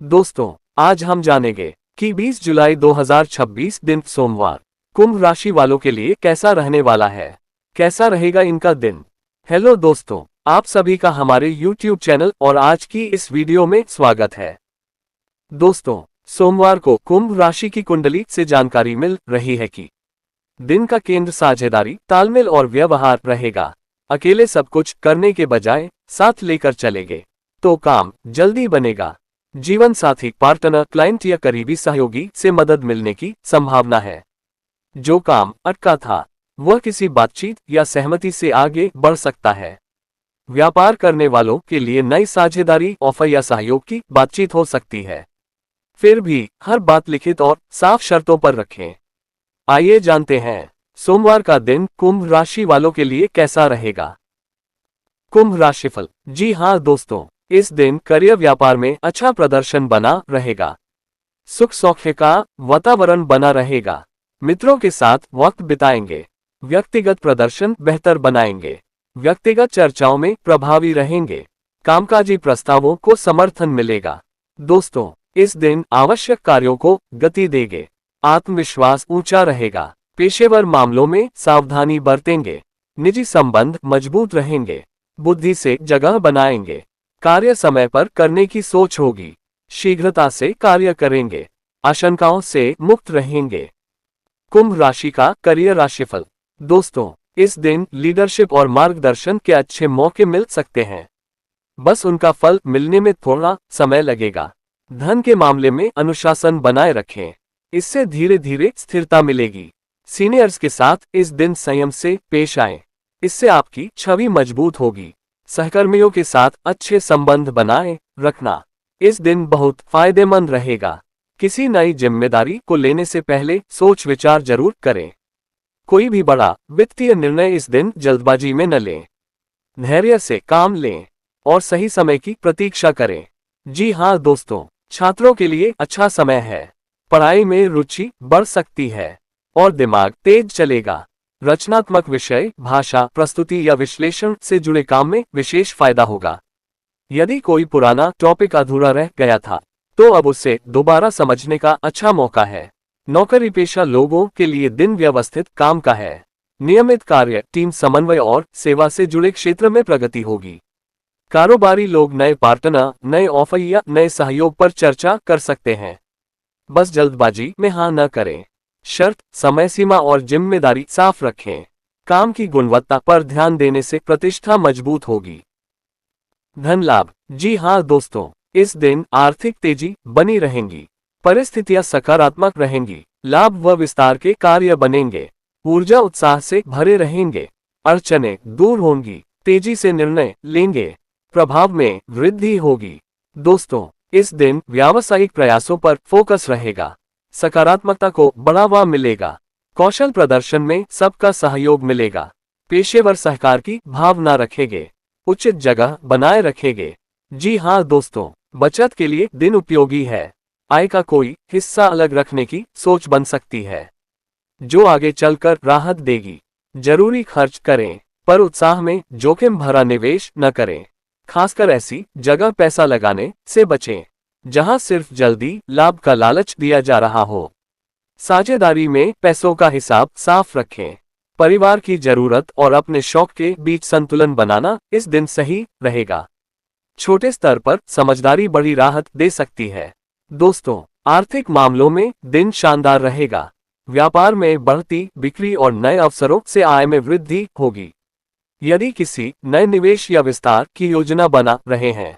दोस्तों, आज हम जानेंगे कि 20 जुलाई 2026 दिन सोमवार कुंभ राशि वालों के लिए कैसा रहने वाला है। कैसा रहेगा इनका दिन। हेलो दोस्तों, आप सभी का हमारे YouTube चैनल और आज की इस वीडियो में स्वागत है। दोस्तों, सोमवार को कुंभ राशि की कुंडली से जानकारी मिल रही है कि दिन का केंद्र साझेदारी, तालमेल और व्यवहार रहेगा। अकेले सब कुछ करने के बजाय साथ लेकर चलेंगे तो काम जल्दी बनेगा। जीवन साथी, पार्टनर, क्लाइंट या करीबी सहयोगी से मदद मिलने की संभावना है। जो काम अटका था वह किसी बातचीत या सहमति से आगे बढ़ सकता है। व्यापार करने वालों के लिए नई साझेदारी, ऑफर या सहयोग की बातचीत हो सकती है। फिर भी हर बात लिखित और साफ शर्तों पर रखें। आइए जानते हैं सोमवार का दिन कुंभ राशि वालों के लिए कैसा रहेगा। कुंभ राशिफल। जी हाँ दोस्तों, इस दिन करियर, व्यापार में अच्छा प्रदर्शन बना रहेगा। सुख सौख्य का वातावरण बना रहेगा। मित्रों के साथ वक्त बिताएंगे। व्यक्तिगत प्रदर्शन बेहतर बनाएंगे। व्यक्तिगत चर्चाओं में प्रभावी रहेंगे। कामकाजी प्रस्तावों को समर्थन मिलेगा। दोस्तों, इस दिन आवश्यक कार्यों को गति देंगे। आत्मविश्वास ऊंचा रहेगा। पेशेवर मामलों में सावधानी बरतेंगे। निजी संबंध मजबूत रहेंगे। बुद्धि से जगह बनाएंगे। कार्य समय पर करने की सोच होगी। शीघ्रता से कार्य करेंगे। आशंकाओं से मुक्त रहेंगे। कुंभ राशि का करियर राशिफल। दोस्तों, इस दिन लीडरशिप और मार्गदर्शन के अच्छे मौके मिल सकते हैं। बस उनका फल मिलने में थोड़ा समय लगेगा। धन के मामले में अनुशासन बनाए रखें। इससे धीरे धीरे स्थिरता मिलेगी। सीनियर्स के साथ इस दिन संयम से पेश आएं। इससे आपकी छवि मजबूत होगी। सहकर्मियों के साथ अच्छे संबंध बनाए रखना इस दिन बहुत फायदेमंद रहेगा। किसी नई जिम्मेदारी को लेने से पहले सोच विचार जरूर करें। कोई भी बड़ा वित्तीय निर्णय इस दिन जल्दबाजी में न लें। धैर्य से काम लें और सही समय की प्रतीक्षा करें। जी हाँ दोस्तों, छात्रों के लिए अच्छा समय है। पढ़ाई में रुचि बढ़ सकती है और दिमाग तेज चलेगा। रचनात्मक विषय, भाषा, प्रस्तुति या विश्लेषण से जुड़े काम में विशेष फायदा होगा। यदि कोई पुराना टॉपिक अधूरा रह गया था तो अब उसे दोबारा समझने का अच्छा मौका है। नौकरी पेशा लोगों के लिए दिन व्यवस्थित काम का है। नियमित कार्य, टीम समन्वय और सेवा से जुड़े क्षेत्र में प्रगति होगी। कारोबारी लोग नए पार्टनर, नए ऑफर या नए सहयोग पर चर्चा कर सकते हैं। बस जल्दबाजी में हाँ न करें। शर्त, समय सीमा और जिम्मेदारी साफ रखें। काम की गुणवत्ता पर ध्यान देने से प्रतिष्ठा मजबूत होगी। धन लाभ। जी हाँ दोस्तों, इस दिन आर्थिक तेजी बनी रहेंगी। परिस्थितियां सकारात्मक रहेंगी। लाभ व विस्तार के कार्य बनेंगे। ऊर्जा उत्साह से भरे रहेंगे। अड़चनें दूर होंगी। तेजी से निर्णय लेंगे। प्रभाव में वृद्धि होगी। दोस्तों, इस दिन व्यावसायिक प्रयासों पर फोकस रहेगा। सकारात्मकता को बढ़ावा मिलेगा। कौशल प्रदर्शन में सबका सहयोग मिलेगा। पेशेवर सहकार की भावना रखेंगे। उचित जगह बनाए रखेंगे। जी हाँ दोस्तों, बचत के लिए दिन उपयोगी है। आय का कोई हिस्सा अलग रखने की सोच बन सकती है जो आगे चलकर राहत देगी। जरूरी खर्च करें पर उत्साह में जोखिम भरा निवेश न करें। खासकर ऐसी जगह पैसा लगाने से बचें जहां सिर्फ जल्दी लाभ का लालच दिया जा रहा हो। साझेदारी में पैसों का हिसाब साफ रखें। परिवार की जरूरत और अपने शौक के बीच संतुलन बनाना इस दिन सही रहेगा। छोटे स्तर पर समझदारी बड़ी राहत दे सकती है। दोस्तों, आर्थिक मामलों में दिन शानदार रहेगा। व्यापार में बढ़ती बिक्री और नए अवसरों से आय में वृद्धि होगी। यदि किसी नए निवेश या विस्तार की योजना बना रहे हैं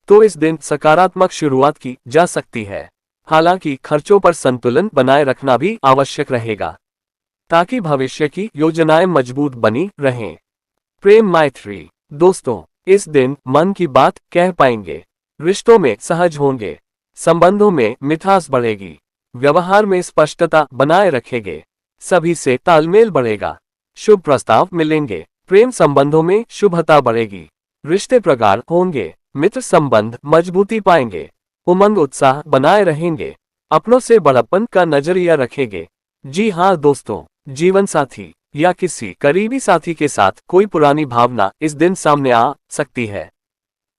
तो इस दिन सकारात्मक शुरुआत की जा सकती है। हालांकि खर्चों पर संतुलन बनाए रखना भी आवश्यक रहेगा ताकि भविष्य की योजनाएं मजबूत बनी रहें। प्रेम मैत्री। दोस्तों, इस दिन मन की बात कह पाएंगे। रिश्तों में सहज होंगे। संबंधों में मिठास बढ़ेगी। व्यवहार में स्पष्टता बनाए रखेंगे। सभी से तालमेल बढ़ेगा। शुभ प्रस्ताव मिलेंगे। प्रेम संबंधों में शुभता बढ़ेगी। रिश्ते प्रगाढ़ होंगे। मित्र संबंध मजबूती पाएंगे। उमंग उत्साह बनाए रहेंगे। अपनों से बड़प्पन का नजरिया रखेंगे। जी हाँ दोस्तों, जीवन साथी या किसी करीबी साथी के साथ कोई पुरानी भावना इस दिन सामने आ सकती है।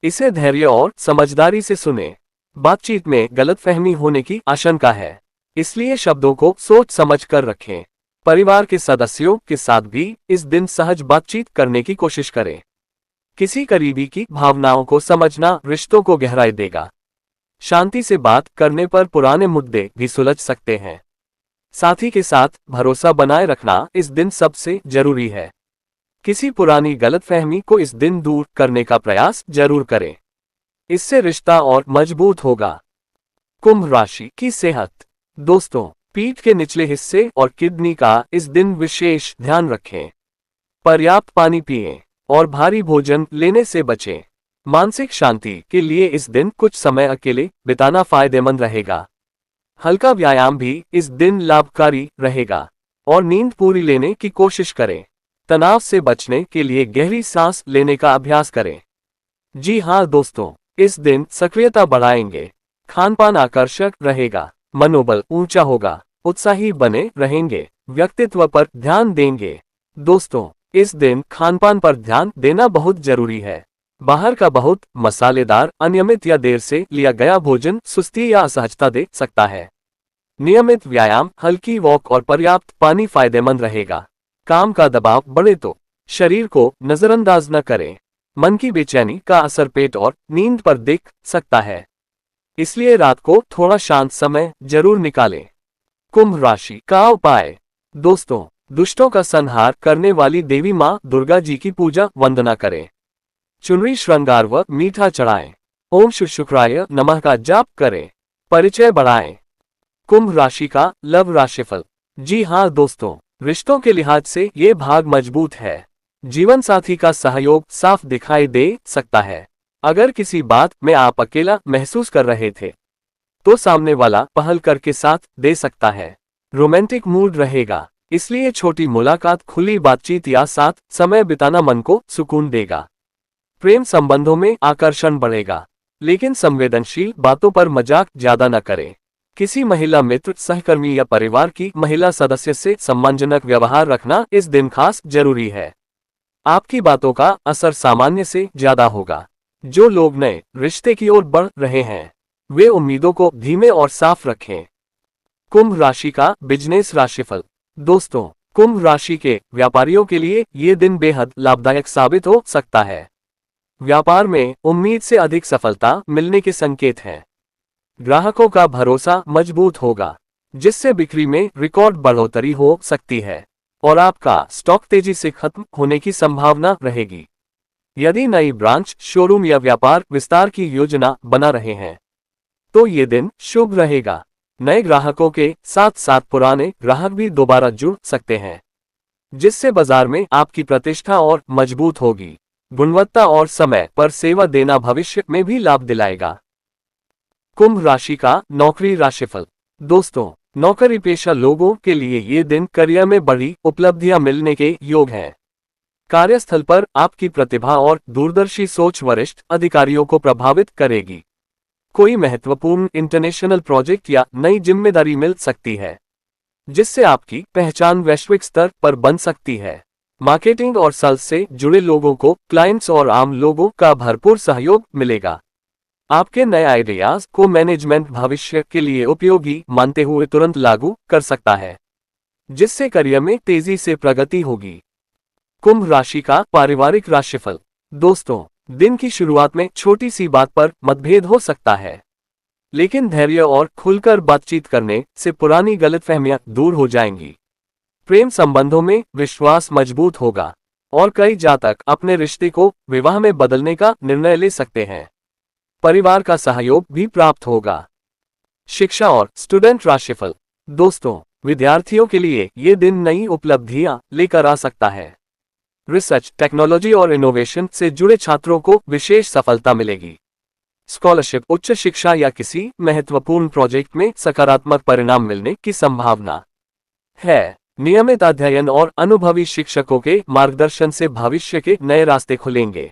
इसे धैर्य और समझदारी से सुने। बातचीत में गलतफहमी होने की आशंका है, इसलिए शब्दों को सोच समझ कर रखें। परिवार के सदस्यों के साथ भी इस दिन सहज बातचीत करने की कोशिश करें। किसी करीबी की भावनाओं को समझना रिश्तों को गहराई देगा। शांति से बात करने पर पुराने मुद्दे भी सुलझ सकते हैं। साथी के साथ भरोसा बनाए रखना इस दिन सबसे जरूरी है। किसी पुरानी गलतफहमी को इस दिन दूर करने का प्रयास जरूर करें, इससे रिश्ता और मजबूत होगा। कुंभ राशि की सेहत। दोस्तों, पीठ के निचले हिस्से और किडनी का इस दिन विशेष ध्यान रखें। पर्याप्त पानी पिएं और भारी भोजन लेने से बचें। मानसिक शांति के लिए इस दिन कुछ समय अकेले बिताना फायदेमंद रहेगा। हल्का व्यायाम भी इस दिन लाभकारी रहेगा और नींद पूरी लेने की कोशिश करें। तनाव से बचने के लिए गहरी सांस लेने का अभ्यास करें। जी हाँ दोस्तों, इस दिन सक्रियता बढ़ाएंगे। खानपान आकर्षक रहेगा, मनोबल ऊंचा होगा, उत्साही बने रहेंगे, व्यक्तित्व पर ध्यान देंगे। दोस्तों, इस दिन खानपान पर ध्यान देना बहुत जरूरी है। बाहर का बहुत मसालेदार, अनियमित या देर से लिया गया भोजन सुस्ती या असहजता दे सकता है। नियमित व्यायाम, हल्की वॉक और पर्याप्त पानी फायदेमंद रहेगा। काम का दबाव बढ़े तो शरीर को नजरअंदाज न करें। मन की बेचैनी का असर पेट और नींद पर दिख सकता है, इसलिए रात को थोड़ा शांत समय जरूर निकालें। कुंभ राशि का उपाय। दोस्तों, दुष्टों का संहार करने वाली देवी मां दुर्गा जी की पूजा वंदना करें। चुनरी, श्रृंगार व मीठा चढ़ाएं। ओम शुक्राय नमः का जाप करें। परिचय बढ़ाएं। कुंभ राशि का लव राशिफल। जी हाँ दोस्तों, रिश्तों के लिहाज से ये भाग मजबूत है। जीवन साथी का सहयोग साफ दिखाई दे सकता है। अगर किसी बात में आप अकेला महसूस कर रहे थे, तो सामने वाला पहल करके साथ दे सकता है। रोमांटिक मूड रहेगा, इसलिए छोटी मुलाकात, खुली बातचीत या साथ समय बिताना मन को सुकून देगा। प्रेम संबंधों में आकर्षण बढ़ेगा, लेकिन संवेदनशील बातों पर मजाक ज्यादा न करें। किसी महिला मित्र, सहकर्मी या परिवार की महिला सदस्य से सम्मानजनक व्यवहार रखना इस दिन खास जरूरी है। आपकी बातों का असर सामान्य से ज्यादा होगा। जो लोग नए रिश्ते की ओर बढ़ रहे हैं, वे उम्मीदों को धीमे और साफ रखें। कुंभ राशि का बिजनेस राशिफल। दोस्तों, कुंभ राशि के व्यापारियों के लिए ये दिन बेहद लाभदायक साबित हो सकता है। व्यापार में उम्मीद से अधिक सफलता मिलने के संकेत हैं। ग्राहकों का भरोसा मजबूत होगा, जिससे बिक्री में रिकॉर्ड बढ़ोतरी हो सकती है और आपका स्टॉक तेजी से खत्म होने की संभावना रहेगी। यदि नई ब्रांच, शोरूम या व्यापार विस्तार की योजना बना रहे हैं, तो ये दिन शुभ रहेगा। नए ग्राहकों के साथ साथ पुराने ग्राहक भी दोबारा जुड़ सकते हैं, जिससे बाजार में आपकी प्रतिष्ठा और मजबूत होगी। गुणवत्ता और समय पर सेवा देना भविष्य में भी लाभ दिलाएगा। कुंभ राशि का नौकरी राशिफल। दोस्तों, नौकरी पेशा लोगों के लिए ये दिन करियर में बड़ी उपलब्धियां मिलने के योग हैं। कार्यस्थल पर आपकी प्रतिभा और दूरदर्शी सोच वरिष्ठ अधिकारियों को प्रभावित करेगी। कोई महत्वपूर्ण इंटरनेशनल प्रोजेक्ट या नई जिम्मेदारी मिल सकती है, जिससे आपकी पहचान वैश्विक स्तर पर बन सकती है। मार्केटिंग और सेल्स से जुड़े लोगों को क्लाइंट्स और आम लोगों का भरपूर सहयोग मिलेगा। आपके नए आइडियाज को मैनेजमेंट भविष्य के लिए उपयोगी मानते हुए तुरंत लागू कर सकता है, जिससे करियर में तेजी से प्रगति होगी। कुंभ राशि का पारिवारिक राशिफल। दोस्तों, दिन की शुरुआत में छोटी सी बात पर मतभेद हो सकता है, लेकिन धैर्य और खुलकर बातचीत करने से पुरानी गलतफहमियां दूर हो जाएंगी। प्रेम संबंधों में विश्वास मजबूत होगा और कई जातक अपने रिश्ते को विवाह में बदलने का निर्णय ले सकते हैं। परिवार का सहयोग भी प्राप्त होगा। शिक्षा और स्टूडेंट राशिफल। दोस्तों, विद्यार्थियों के लिए ये दिन नई उपलब्धियां लेकर आ सकता है। रिसर्च, टेक्नोलॉजी और इनोवेशन से जुड़े छात्रों को विशेष सफलता मिलेगी। स्कॉलरशिप, उच्च शिक्षा या किसी महत्वपूर्ण प्रोजेक्ट में सकारात्मक परिणाम मिलने की संभावना है। नियमित अध्ययन और अनुभवी शिक्षकों के मार्गदर्शन से भविष्य के नए रास्ते खुलेंगे।